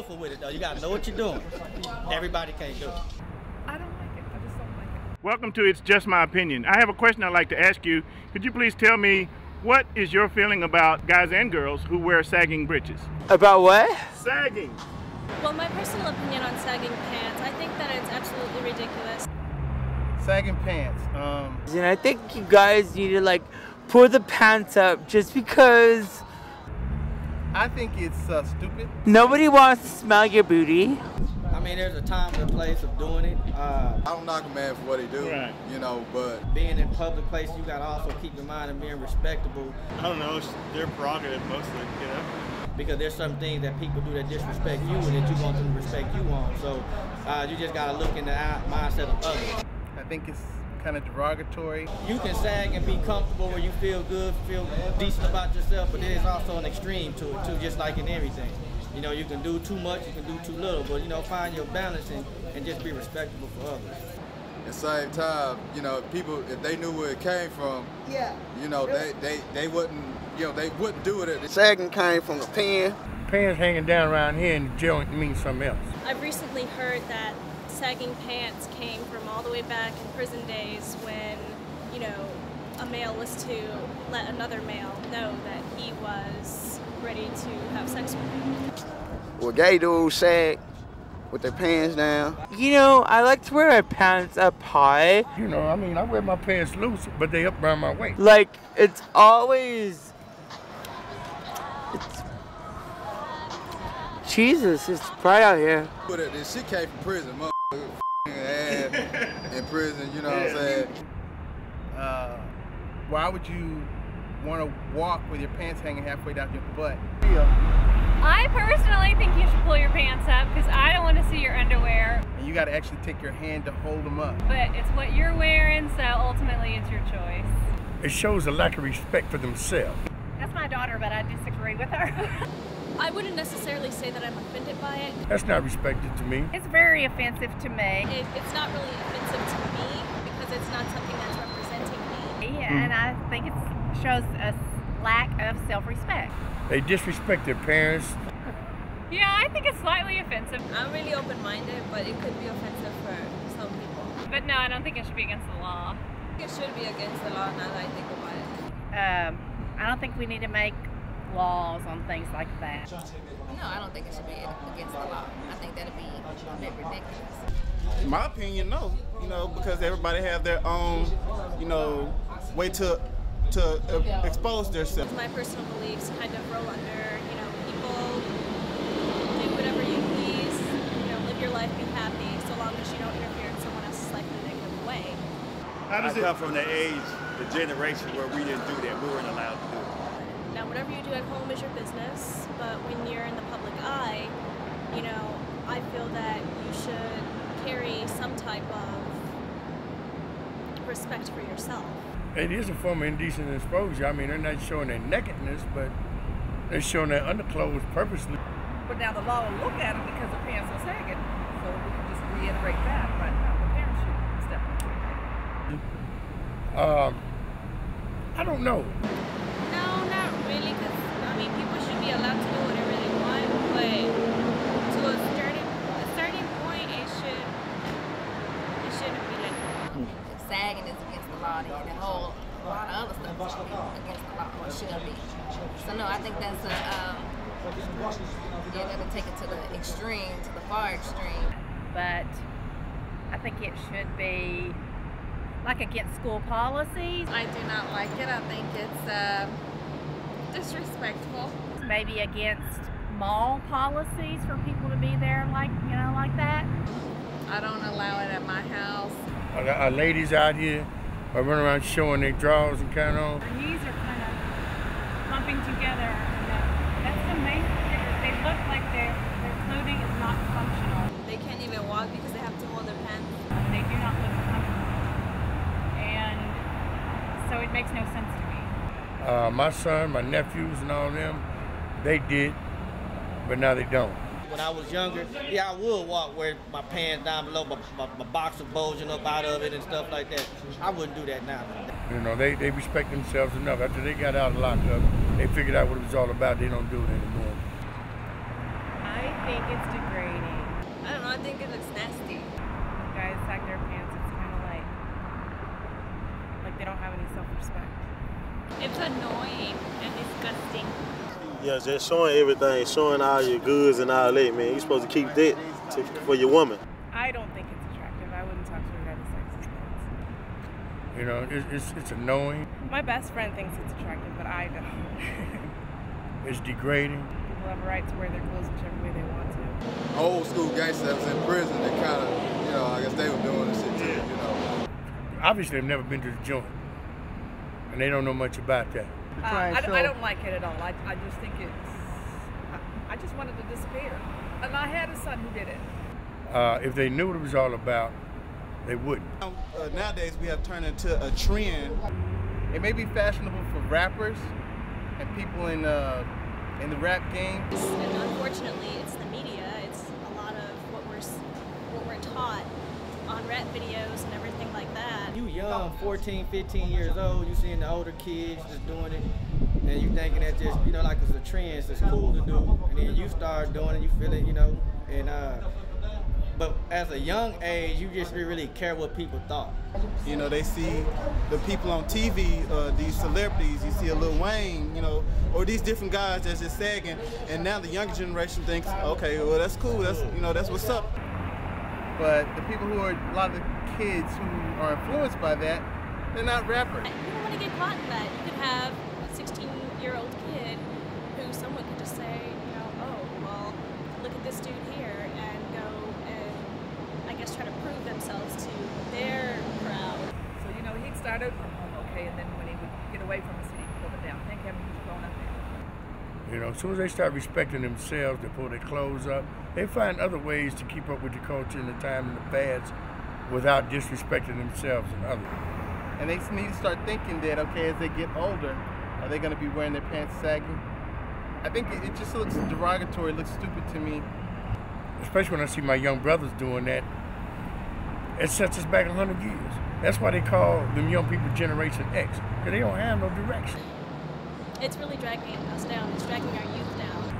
skillful with it though. You gotta know what you're doing. Everybody can't do it. I don't like it. I just don't like it. Welcome to It's Just My Opinion. I have a question I'd like to ask you. Could you please tell me what is your feeling about guys and girls who wear sagging breeches? About what? Sagging. Well, my personal opinion on sagging pants, I think that it's absolutely ridiculous. Sagging pants. And I think you guys need to like pull the pants up just because I think it's stupid. nobody wants to smell your booty. I mean, there's a time and a place of doing it. I don't knock a man for what he do, Right. you know, but Being in public places, you gotta also keep in mind of being respectable, I don't know, it's their prerogative mostly, you know? because there's some things that people do that disrespect you and that you want them to respect you on. So you just gotta look in the mindset of others. I think it's kind of derogatory. You can sag and be comfortable where you feel good, feel decent about yourself, but there's also an extreme to it too, just like in everything. You know, you can do too much, you can do too little, but you know, find your balance and just be respectable for others. at the same time, you know, people, if they knew where it came from, you know, they wouldn't, you know, they wouldn't do it. Sagging came from the pen. Pants hanging down around here in the joint means something else. I've recently heard that sagging pants came from all the way back in prison days when, you know, a male was to let another male know that he was ready to have sex with him. Well, gay dudes sag with their pants down. You know, I like to wear my pants up high. You know, I mean, I wear my pants loose, but they up around my waist. Like, it's always... Jesus, it's bright out here. This shit came from prison, motherfucker. In prison, you know what I'm saying? Why would you want to walk with your pants hanging halfway down your butt? I personally think you should pull your pants up because I don't want to see your underwear. And you got to actually take your hand to hold them up. But it's what you're wearing, so ultimately it's your choice. It shows a lack of respect for themselves. That's my daughter, but I disagree with her. I wouldn't necessarily say that I'm offended by it. That's not respected to me. It's very offensive to me. It's not really offensive to me because it's not something that's representing me. And I think it shows a lack of self-respect. They disrespect their parents. Yeah, I think it's slightly offensive. I'm really open-minded, but it could be offensive for some people. But no, I don't think it should be against the law. I think it should be against the law now that I think about it. I don't think we need to make laws on things like that. No, I don't think it should be against the law. I think that'd be a bit ridiculous. In my opinion, no. You know, because everybody have their own, you know, way to expose themselves. My personal beliefs kind of roll under, you know, people do whatever you please, you know, live your life, be happy, so long as you don't interfere in someone else's life in a negative way. How does it come from the age, the generation where we didn't do that, we weren't allowed to do it? Now, whatever you do at home is your business, but when you're in the public eye, you know, I feel that you should carry some type of respect for yourself. It is a form of indecent exposure. I mean, they're not showing their nakedness, but they're showing their underclothes purposely. But now the law will look at them because their pants are sagging. So we can just reiterate that. But no, the parents should step up. I don't know. No, not really, because, I mean, people should be allowed to do whatever they want, but to a certain point, it shouldn't be like that. If sagging is against the law, then a lot of other stuff should be against the law, or should be. So no, I think that's you're gonna take it to the extreme, to the far extreme. But I think it should be like against school policies. I do not like it. I think it's disrespectful. Maybe against mall policies for people to be there like, you know, like that. I don't allow it at my house. Our ladies out here are running around showing their drawers and kind of. Their knees are kind of clumping together. That's the main thing. They look like their clothing is not functional. They can't even walk because they have to hold their pants. They do not look comfortable. And so it makes no sense to me. My son, my nephews and all of them, they did, but now they don't. When I was younger, yeah, I would walk with my pants down below, my boxer bulging up out of it and stuff like that. I wouldn't do that now. You know, they respect themselves enough. After they got out of lockup, they figured out what it was all about. They don't do it anymore. I think it's degrading. I don't know, I think it looks nasty. When guys sag their pants, it's kind of like they don't have any self-respect. It's annoying and disgusting. Yeah, just showing everything, showing all your goods and all that, man. You're supposed to keep that for your woman. I don't think it's attractive. I wouldn't talk to a guy that sags his pants. You know, it's annoying. My best friend thinks it's attractive, but I don't. It's degrading. People have a right to wear their clothes whichever way they want to. Old school gangsters that was in prison, they kind of, you know, I guess they were doing this shit too, you know. Obviously, they've never been to the joint, and they don't know much about that. I don't like it at all. I just think it's, I just wanted to disappear. And I had a son who did it. If they knew what it was all about, they wouldn't. Nowadays, we have turned into a trend. It may be fashionable for rappers and people in the rap game. And unfortunately, it's the media. It's a lot of what we're taught on rap videos and everything like that. You young, 14, 15 years old, you seeing the older kids just doing it, and you thinking that just, you know, like it's a trend, it's cool to do, and then you start doing it, you feel it, you know, and but as a young age, you just really care what people thought. You know, they see the people on TV, these celebrities, you see a Lil Wayne, you know, or these different guys that's just sagging, and now the younger generation thinks, okay, well that's cool, that's, you know, that's what's up. But the people who are, a lot of the kids who are influenced by that, they're not rappers. You don't want to get caught in that. You could have a 16-year-old kid who someone could just say, you know, oh, well, look at this dude here, and go and, I guess, try to prove themselves to their crowd. So, you know, he'd start out from home, okay, and then when he would get away from us, he'd pull it down. Thank heaven he's grown up now. You know, as soon as they start respecting themselves, they pull their clothes up, they find other ways to keep up with the culture and the time and the fads without disrespecting themselves and others. And they need to start thinking that, okay, as they get older, are they going to be wearing their pants sagging? I think it just looks derogatory, it looks stupid to me. Especially when I see my young brothers doing that, it sets us back 100 years. That's why they call them young people Generation X, because they don't have no direction. It's really dragging us down. It's dragging our youth down.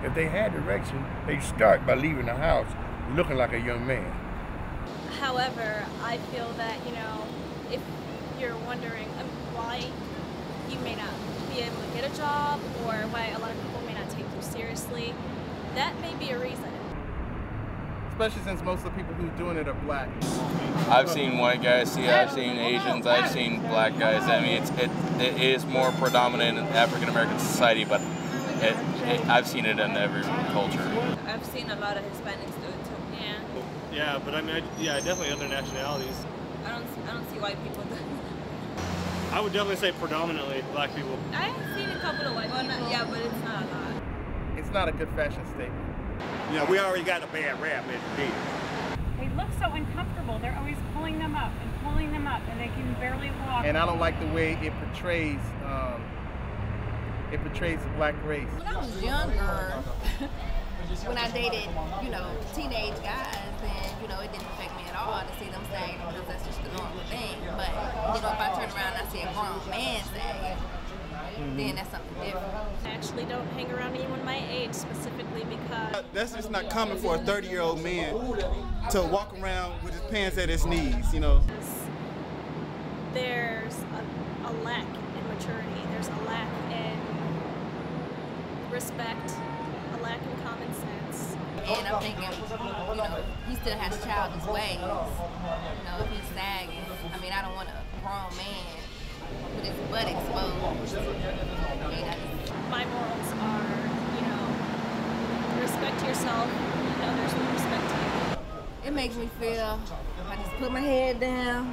If they had direction, they'd start by leaving the house looking like a young man. However, I feel that, you know, if you're wondering why you may not be able to get a job or why a lot of people may not take you seriously, that may be a reason. Especially since most of the people who's doing it are black. I've seen white guys, I've seen Asians, I've seen black guys. I mean, it is more predominant in African American society, but I've seen it in every culture. I've seen a lot of Hispanics do it too. Yeah. Yeah, but I mean, yeah, definitely other nationalities. I don't see white people do it. I would definitely say predominantly black people. I have seen a couple of white people. Yeah, but it's not a lot. It's not a good fashion statement. You know, we already got a bad rap as it is. They look so uncomfortable. They're always pulling them up, and they can barely walk. And I don't like the way it portrays the black race. When I was younger, when I dated, you know, teenage guys, then, you know, it didn't affect me at all to see them sag because that's just the normal thing. But, you know, if I turn around and I see a grown man sag, then that's something different. I actually don't hang around anyone my age specifically because... That's just not common for a 30-year-old man to walk around with his pants at his knees, you know. There's a lack in maturity. There's a lack in respect, a lack in common sense. And I'm thinking, you know, he still has childish ways. You know, if he's sagging, I mean, I don't want a grown man with his butt exposed. My morals are, you know, respect yourself, you know, there's no respect to you. It makes me feel, I just put my head down.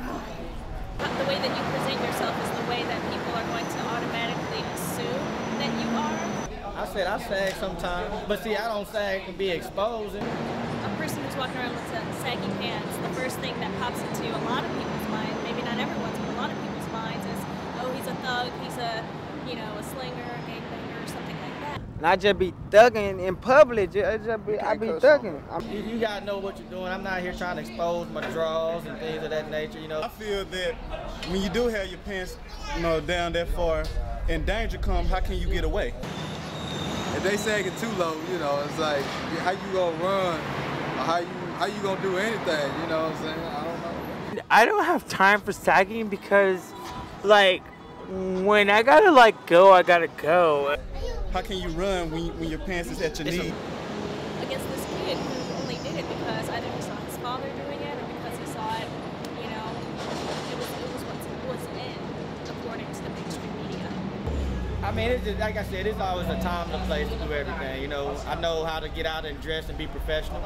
The way that you present yourself is the way that people are going to automatically assume that you are. I said I sag sometimes, but see, I don't sag to be exposing. A person who's walking around with saggy pants, the first thing that pops into a lot of people's mind, maybe not everyone's, but a lot of people's minds is, oh, he's a thug, he's a, you know, a slinger, a gangbanger, or something like that. And I just be thugging in public. I be thugging. You gotta know what you're doing. I'm not here trying to expose my draws and things of that nature, you know. I feel that when you do have your pants, you know, down that far, and danger comes, how can you get away? if they sagging too low, you know, it's like how you gonna run, or how you gonna do anything, you know what I'm saying? I don't know. I don't have time for sagging because, like, when I gotta like go, I gotta go. How can you run when your pants is at your knee? Against this kid who only did it because either he saw his father doing it or because he saw it, you know, it was what was in, according to the mainstream media. I mean, it's just, like I said, it's always a time and a place to do everything. You know, I know how to get out and dress and be professional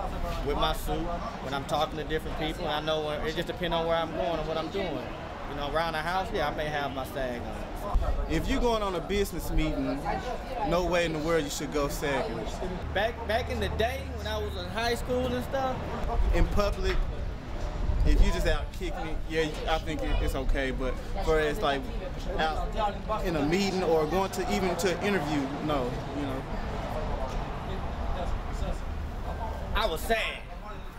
with my suit when I'm talking to different people. I know it just depends on where I'm going and what I'm doing. You know, around the house, yeah, I may have my sag on. If you're going on a business meeting, no way in the world you should go sagging. Back in the day when I was in high school and stuff, in public, if you just out kick me, yeah, I think it's okay. But for it's like out in a meeting or going to even to an interview, no, you know. I was sad.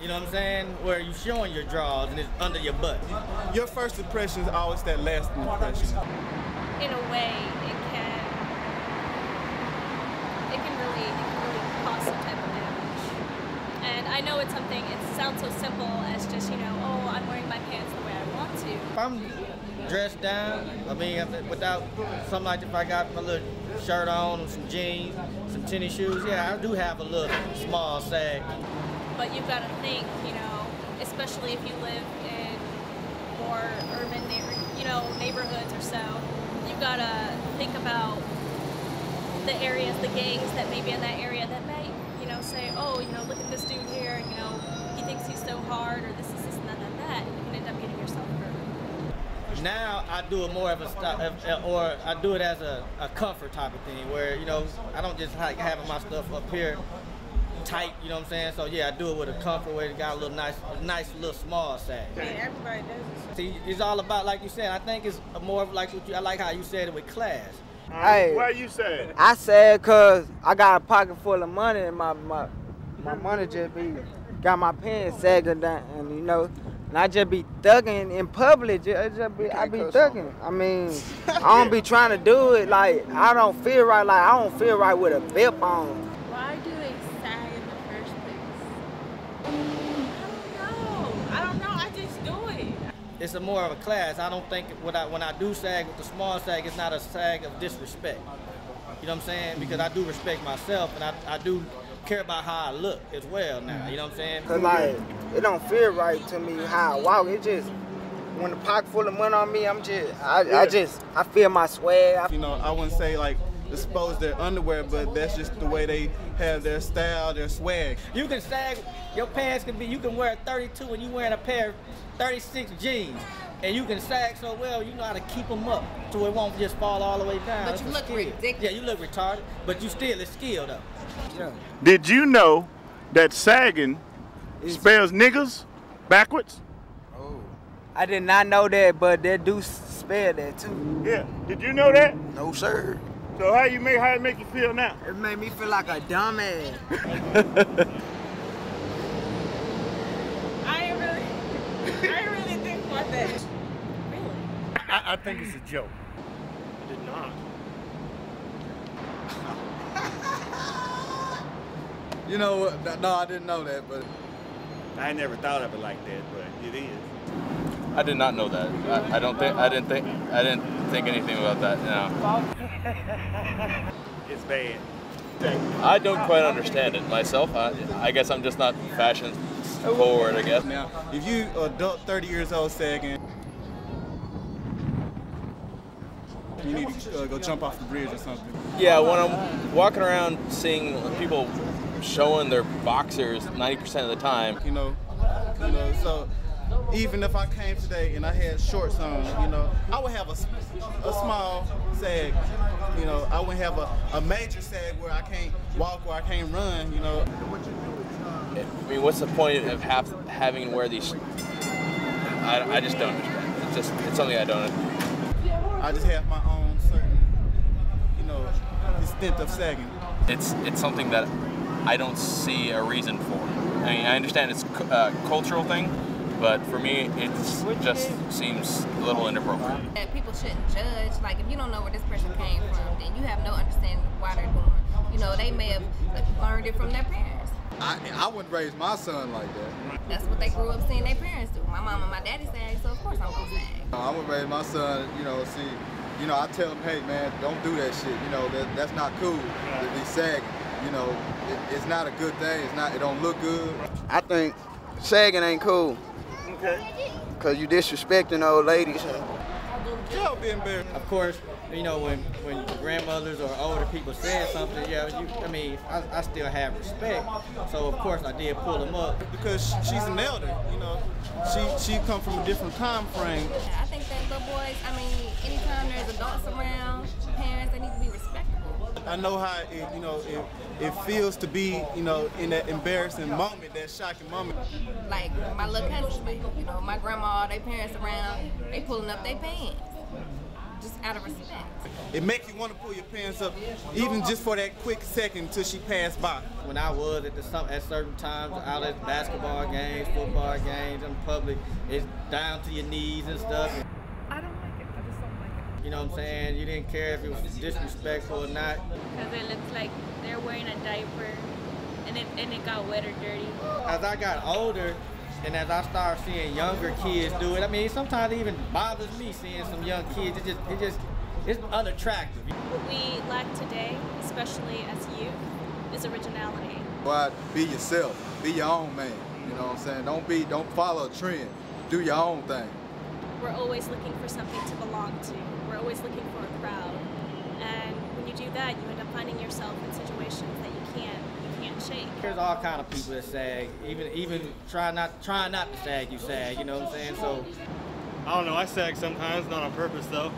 You know what I'm saying? Where you showing your drawers and it's under your butt. Your first impression is always that lasting impression. In a way, it can really cause some type of damage. And I know it's something, it sounds so simple as just, you know, oh, I'm wearing my pants the way I want to. If I'm dressed down, I mean, without something like if I got my little shirt on, some jeans, some tennis shoes, yeah, I do have a little small sag. But you've got to think, you know, especially if you live in more urban, neighborhoods or so, you've got to think about the areas, the gangs that may be in that area that may, you know, say, oh, you know, look at this dude here, you know, he thinks he's so hard, or this, and that, and you can end up getting yourself hurt. Now I do it more of a or I do it as a comfort type of thing, where, you know, I don't just like having my stuff up here tight, you know what I'm saying? So yeah, I do it with a comfort where it got a little nice little small sag. I mean, everybody does it. See, it's all about, like you said, I think it's more of like I like how you said it with class. Hey, why you sad? I said cause I got a pocket full of money and my money just got my pants sagging down, and you know, and I just be thugging in public. I be thugging. I mean, I don't be trying to do it like I don't feel right. Like I don't feel right with a bip on. Why do they sag in the first place? I don't know. I just do it. It's a more of a class. I don't think when I do sag with the small sag, it's not a sag of disrespect. You know what I'm saying? Because I do respect myself, and I do care about how I look as well now. You know what I'm saying? Cause like it don't feel right to me how I walk. It just when the pocket full of money on me, I feel my swag. You know, I wouldn't say like expose their underwear, but that's just the way they have their style, their swag. You can sag, your pants can be, you can wear a 32 and you wearing a pair of 36 jeans. And you can sag so well, you know how to keep them up so it won't just fall all the way down. But you look ridiculous. Yeah, you look retarded, but you still is skilled though. Yeah. Did you know that sagging spells niggas backwards? Oh. I did not know that, but they do spell that too. Yeah. Did you know that? No, sir. So how it make you feel now? It made me feel like a dumbass. I really think about that. Really? I think it's a joke. I did not. You know what? No, I didn't know that, but I never thought of it like that, but it is. I did not know that. I didn't think anything about that. No. It's bad. I don't quite understand it myself. I guess I'm just not fashion forward, I guess. Now, if you adult 30 years old sagging, you need to go jump off the bridge or something. Yeah, when I'm walking around seeing people showing their boxers 90% of the time. You know, so even if I came today and I had shorts on, you know, I would have a small sag. You know, I wouldn't have a major sag where I can't walk, where I can't run, you know. I mean, what's the point of having to wear these? I just don't understand. It's something I don't. I just have my own certain, you know, extent of sagging. It's something that I don't see a reason for. I mean, I understand it's a cultural thing, But for me, it just seems a little inappropriate. And people shouldn't judge. Like, if you don't know where this person came from, then you have no understanding of why they're doing. You know, they may have learned it from their parents. I wouldn't raise my son like that. That's what they grew up seeing their parents do. My mom and my daddy sag, so of course I'm gonna sag. I would raise my son, I tell him, hey man, don't do that shit. That's not cool to be sagging. It's not a good thing. It don't look good. I think sagging ain't cool. Okay. Cause you disrespecting old ladies. Yeah, be embarrassed. Of course, when grandmothers or older people said something, I still have respect. So of course I did pull them up. Because she's an elder, she come from a different time frame. I think that little boys, anytime there's adults around, parents, they need to be respectable. I know how it feels to be, in that embarrassing moment, that shocking moment. Like my little cousins, my grandma, their parents around, they pulling up their pants. Just out of respect. It makes you want to pull your pants up, even just for that quick second until she passed by. When I was at certain times, out at basketball games, football games, in public, it's down to your knees and stuff. I don't like it. I just don't like it. You know what I'm saying? You didn't care if it was disrespectful or not. Because it looks like they're wearing a diaper, and it got wet or dirty. As I got older, and as I started seeing younger kids do it, sometimes it even bothers me seeing some young kids. It's unattractive. What we lack today, especially as youth, is originality. But be yourself. Be your own man. You know what I'm saying? Don't follow a trend. Do your own thing. We're always looking for something to belong to. We're always looking for a crowd. And when you do that, you end up finding yourself in situations that you can't shake. There's all kind of people that sag. Even try not to sag, you sag. You know what I'm saying? So I don't know. I sag sometimes, not on purpose though.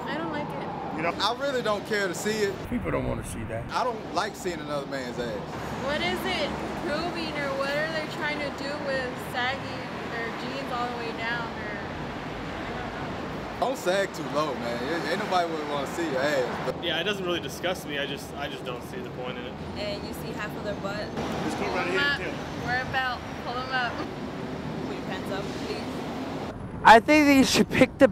I don't like it. I really don't care to see it. People don't want to see that. I don't like seeing another man's ass. What is it proving, or what are they trying to do with sagging their jeans all the way down? Don't sag too low, man. Ain't nobody would want to see your ass. But yeah, it doesn't really disgust me. I just don't see the point in it. And you see half of their butt. Just come right here. Wear a belt. Pull them up. Pull your pants up, please. I think they should pick the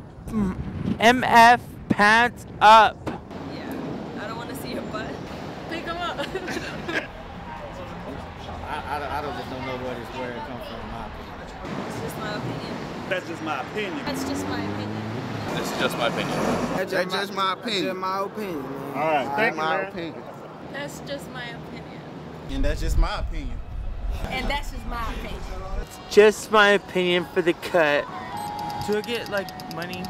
MF pants up. Yeah, I don't want to see your butt. Pick them up. I just don't know where it comes from, in my opinion. It's just my opinion. That's just my opinion. That's just my opinion. This is just my opinion. That's just my opinion. That's my opinion, man. All right, thank you, my man. opinion. That's just my opinion. And that's just my opinion. And that's just my opinion. Just my opinion for the cut. To get money.